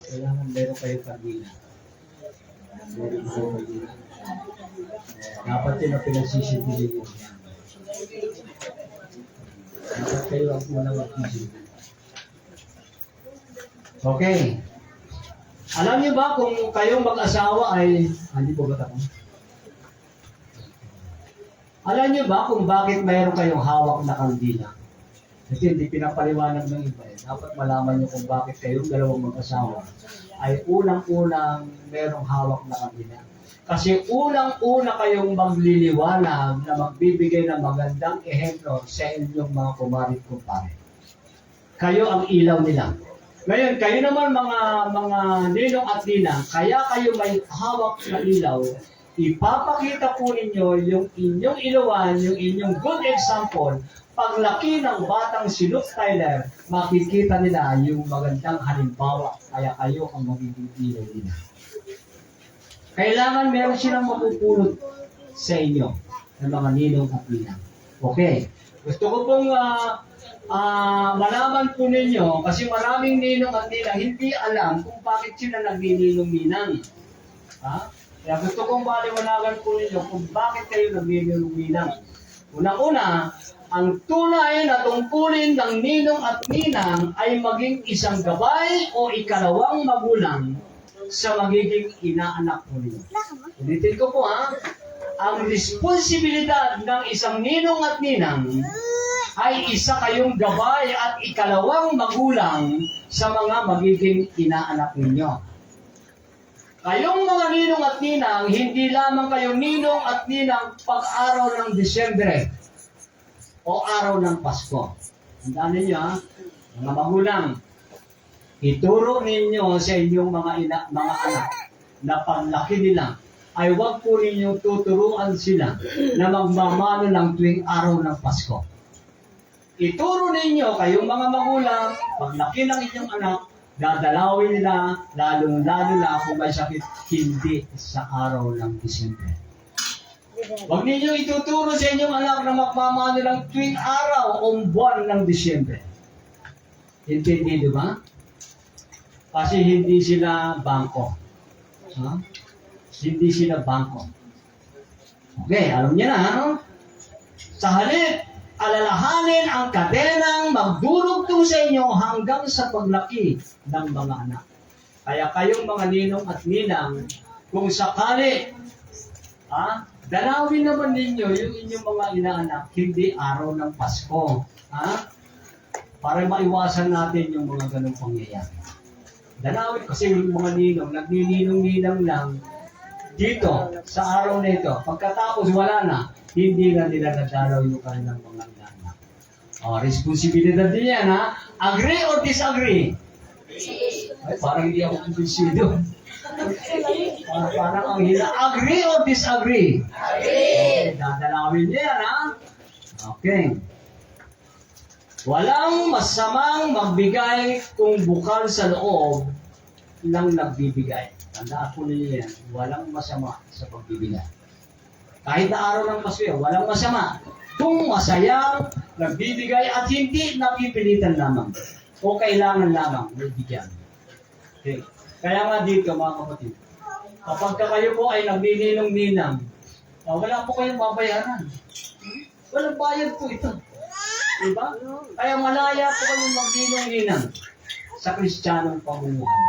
kailangan meron kayong kardina. Meron kayong kardina. Dapat yun ang pinagsisitihin nyo. Dapat kayo ang unang mag-isip. Okay. Alam niyo ba kung kayong mag-asawa ay... Hindi po ba ako? Alam niyo ba kung bakit mayroon kayong hawak na kandila? Kasi hindi pinapaliwanag ng iba. Dapat malaman niyo kung bakit kayong dalawang mag-asawa ay unang-unang merong hawak na kandila. Kasi unang-una kayong magliliwanag na magbibigay ng magandang ehemplo sa inyong mga kumarit kumpare. Kayo ang ilaw nila. Ngayon, kayo naman mga ninong at ninang, kaya kayo may hawak na ilaw, ipapakita po ninyo yung inyong ilawan, yung inyong good example. Paglaki ng batang si Luke Tyler, makikita nila yung magandang halimbawa, kaya kayo ang magiging ilaw nila. Kailangan meron silang mapupulot sa inyo ng mga ninong at ninang. Okay. Gusto ko pong malaman po ninyo kasi maraming ninong at ninang hindi alam kung bakit sila nagnininong-ninang. Ha? Kaya gusto kong maliwanagan po ninyo kung bakit kayo nagnininong-ninang. Una-una, ang tunay na tungkulin ng ninong at ninang ay maging isang gabay o ikalawang magulang sa magiging inaanak mo ninyo. Ulitin ko po ha, ang responsibilidad ng isang ninong at ninang ay isa kayong gabay at ikalawang magulang sa mga magiging inaanak ninyo. Kayong mga ninong at ninang, hindi lamang kayong ninong at ninang pag-araw ng Disyembre o araw ng Pasko. Tandaan ninyo ha, mga magulang, ituro ninyo sa inyong mga anak na paglaki nila ay huwag po ninyong tuturuan sila na magmamano ng tuwing araw ng Pasko. Ituro ninyo kayong mga magulang, paglaki ng inyong anak, dadalawin nila, lalong-lalo na kung may sakit, hindi sa araw ng Disyembre. Huwag ninyong ituturo sa inyong anak na magmamano ng tuwing araw o buwan ng Disyembre. Intindido ba? Kasi hindi sila bangko. Ha? Hindi sila bangko. Okay, alam niyo na, no? Sa halip, alalahanin ang kadenang magdurugtong sa inyo hanggang sa paglaki ng mga anak. Kaya kayong mga ninong at ninang, kung sakali, dalawin naman ninyo yung inyong mga inaanak, hindi araw ng Pasko. Para maiwasan natin yung mga ganong pangyayari. Dalawin kasi yung mga ninong, nagnininong-ninang lang dito, sa araw na ito. Pagkatapos wala na, hindi na nila nadalaw yung kanilang mga inaanak. Responsibilidad din yan, ha? Agree or disagree? Ay, parang hindi ako kumbinsido. Parang ang hila. Agree or disagree? Agree. Dadalawin niya yan, ha? Okay. Walang masamang magbigay kung bukal sa loob ng nagbibigay. Tandaan po ninyo yan, walang masama sa pagbibigay. Kahit na araw ng Pasko, walang masama. Kung masayang nagbibigay at hindi napipilitan lamang o kailangan lamang nagbigyan. Okay. Kaya nga dito mga kapatid, kapag kayo po ay nagnininong-ninang, wala po kayong babayaran. Walang bayad po ito. Diba? Kaya malaya po kayong magninong-ninang sa Kristiyanong pamumuhay.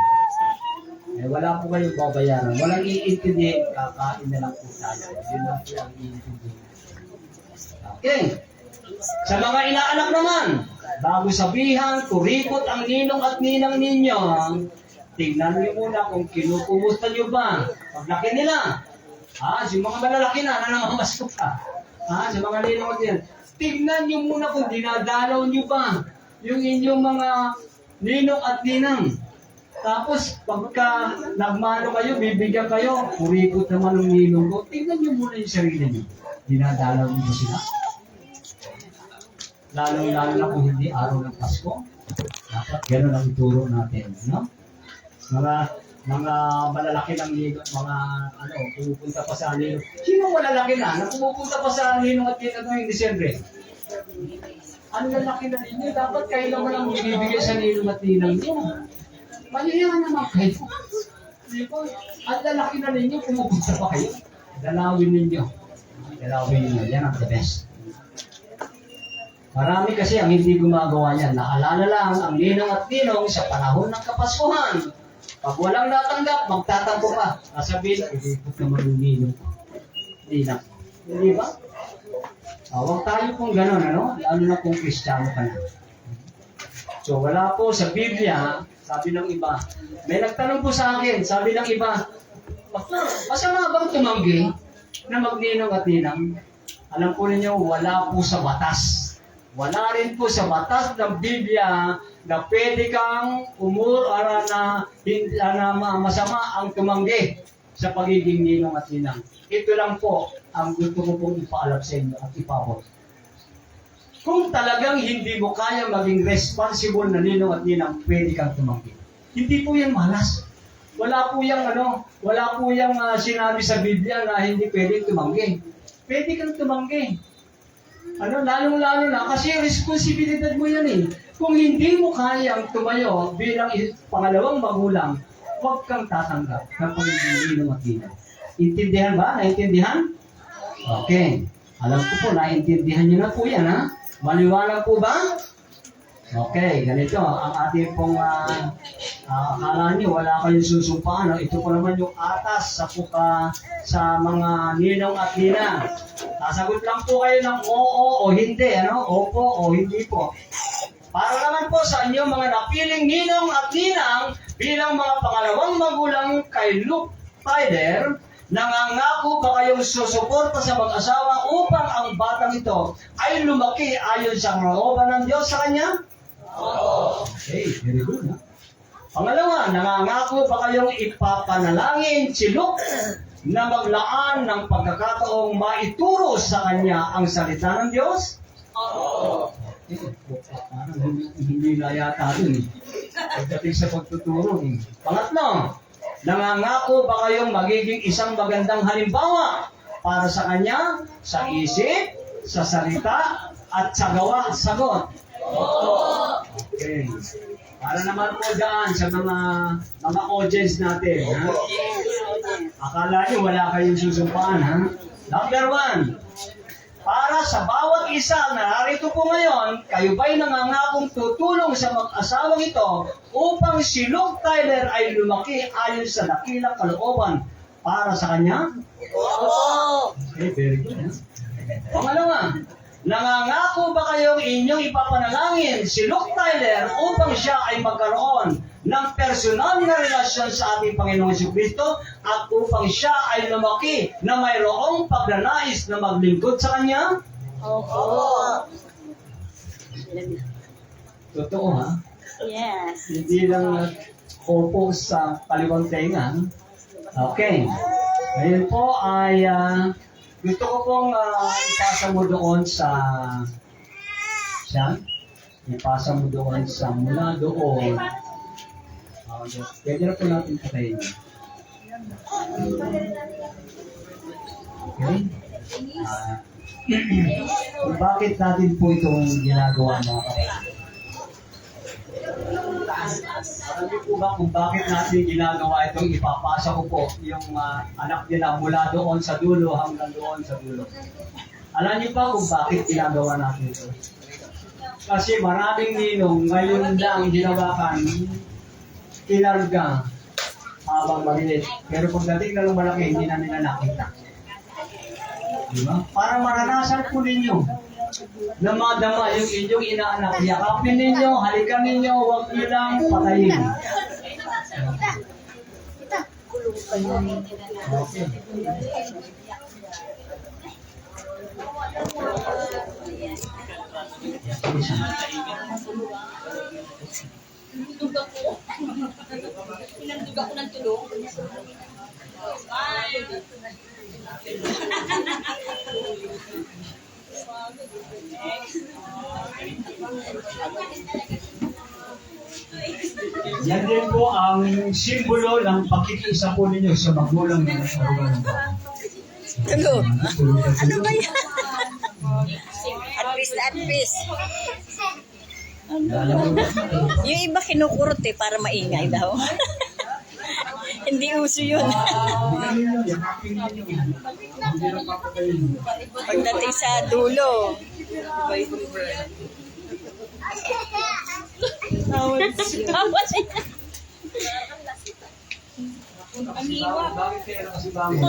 Wala po kayong babayaran. Walang iintindihin, kakain na lang po tayo. Yun lang po ang iintindihin. Okay. Sa mga inaanak naman, bago sabihan, kurikot ang ninong at ninang ninyo, tingnan niyo muna kung kinukumusta niyo ba. Paglaki nila, sa mga malalaki na namamasko ka. Sa mga ninong at ninang, tingnan niyo muna kung dinadalaw niyo ba yung inyong mga ninong at ninang. Tapos, pagka nagmano kayo, bibigyan kayo, kurikot naman ng ninong ko, tingnan niyo muna yung sarili niyo. Dinadalaw niyo ba sila? Lalo-lalo na kung hindi araw ng Pasko. Dapat gano'n ang ituro natin. No? Mga malalaki ng ninong, mga pumupunta pa sa ninong. Sino malalaki na pumupunta pa sa ninong at ninong ngayong Disyembre? Ang lalaki na ninyo, dapat kayo naman ang bibigay sa ninong at ninang niyo. Mahihiyan naman kayo. Di ba? Ang lalaki na ninyo, pumupunta pa kayo. Dalawin ninyo. Dalawin ninyo. Yan ang the best. Marami kasi ang hindi gumagawa yan. Naalala lang ang ninong at ninong sa panahon ng Kapaskuhan. Pag walang natanggap, magtatampo pa. Nasabihin, ikot naman yung ninong. Hindi na. Hindi ba? Huwag tayo pong gano'n, ano? Lalo na kung Kristiyano ka na. So, wala po sa Biblia, sabi ng iba. May nagtanong po sa akin, sabi ng iba, masama bang tumanggi na magninong at ninang? Alam po ninyo, wala po sa batas. Wala rin po sa batas ng Biblia na pwede kang na masama ang tumanggi sa pagiging ninong at ninang. Ito lang po ang gusto ko pong ipaalam sa inyo at ipabot. Kung talagang hindi mo kaya maging responsible na ninong at ninang, pwede kang tumanggi. Hindi po yan malas. Wala po yung sinabi sa Biblia na hindi pwede tumanggi. Pwede kang tumanggi. Lalong-lalo na kasi responsibilidad mo yan eh. Kung hindi mo kayang tumayo bilang pangalawang magulang, huwag kang tatanggap ng pagiging ninong at ninang. Intindihan ba? Naintindihan? Okay. Alam ko po, naintindihan niyo na po yan, ha? Maliwanag po ba? Okay, ganito. Ang ating pong akala niyo, wala kayong susumpaan. No? Ito po naman yung atas sa mga ninong at ninang. Sasagot lang po kayo ng oo o hindi. Ano? Opo o hindi po. Para naman po sa inyo mga napiling ninong at ninang bilang mga pangalawang magulang kay Luke Tyler, nangangako ba kayong susuporta sa mag-asawa upang ang batang ito ay lumaki ayon sa kalooban ng Diyos sa kanya? Oo. Okay, very good. Ha? Pangalawa, nangangako ba kayong ipapanalangin si Luke na maglaan ng pagkakataong maituro sa kanya ang salita ng Diyos? Oo. Parang hindi na yata dun eh. Pagdating sa pagtuturo eh. Pangatlo, nangangako ba kayong magiging isang magandang halimbawa para sa kanya, sa isip, sa salita, at sa gawa at sagot? Oo. Okay. Para naman po dyan sa mga audience natin. Ha? Akala nyo wala kayong susumpaan, ha? Number 1, para sa bawat isa na narito po ngayon, kayo ba'y nangangakong tutulong sa mag-asawang ito upang si Luke Tyler ay lumaki ayon sa dakilang kalooban para sa kanya? Oo. Okay, very good. Ha? Pangalawa, nangangako ba kayong inyong ipapanalangin si Luke Tyler upang siya ay magkaroon ng personal na relasyon sa ating Panginoong Jesucristo at upang siya ay lumaki na mayroong pagnanais na maglingkod sa Kanya? Oo. Totoo ha? Yes. Hindi lang opo sa kaliwang tenga. Okay. Ngayon po ay gusto ko pong ipasa mo doon ipasa mo doon sa mula doon. Pwede na po natin patayin. Okay? Bakit natin po itong ginagawa mga kapatid? Alam niyo po ba kung bakit natin ginagawa itong ipapasa ko po yung anak nila mula doon sa dulo hanggang doon sa dulo? Alam niyo pa kung bakit ginagawa natin ito? Kasi maraming ninong ngayon lang ginawakan kinarga habang maliit. Pero pagdating na ng malaki, hindi na nila nakita. Diba? Para maranasan po ninyo na madama yung inyong inaanak. Yakapin ninyo, halikan ninyo, huwag nyo lang patayin. Okay. Pinanduga ko. Pinanduga ko ng tulong. Bye. Yan din po ang simbolo ng pakikiisa po ninyo sa magulang na nakarugan ng bata. Ano ba yan? At peace. Yung iba kinukurot eh, para maingay daw. Hindi uso yun. Pagdating sa dulo. Tawad siya. Bakit kaya kasi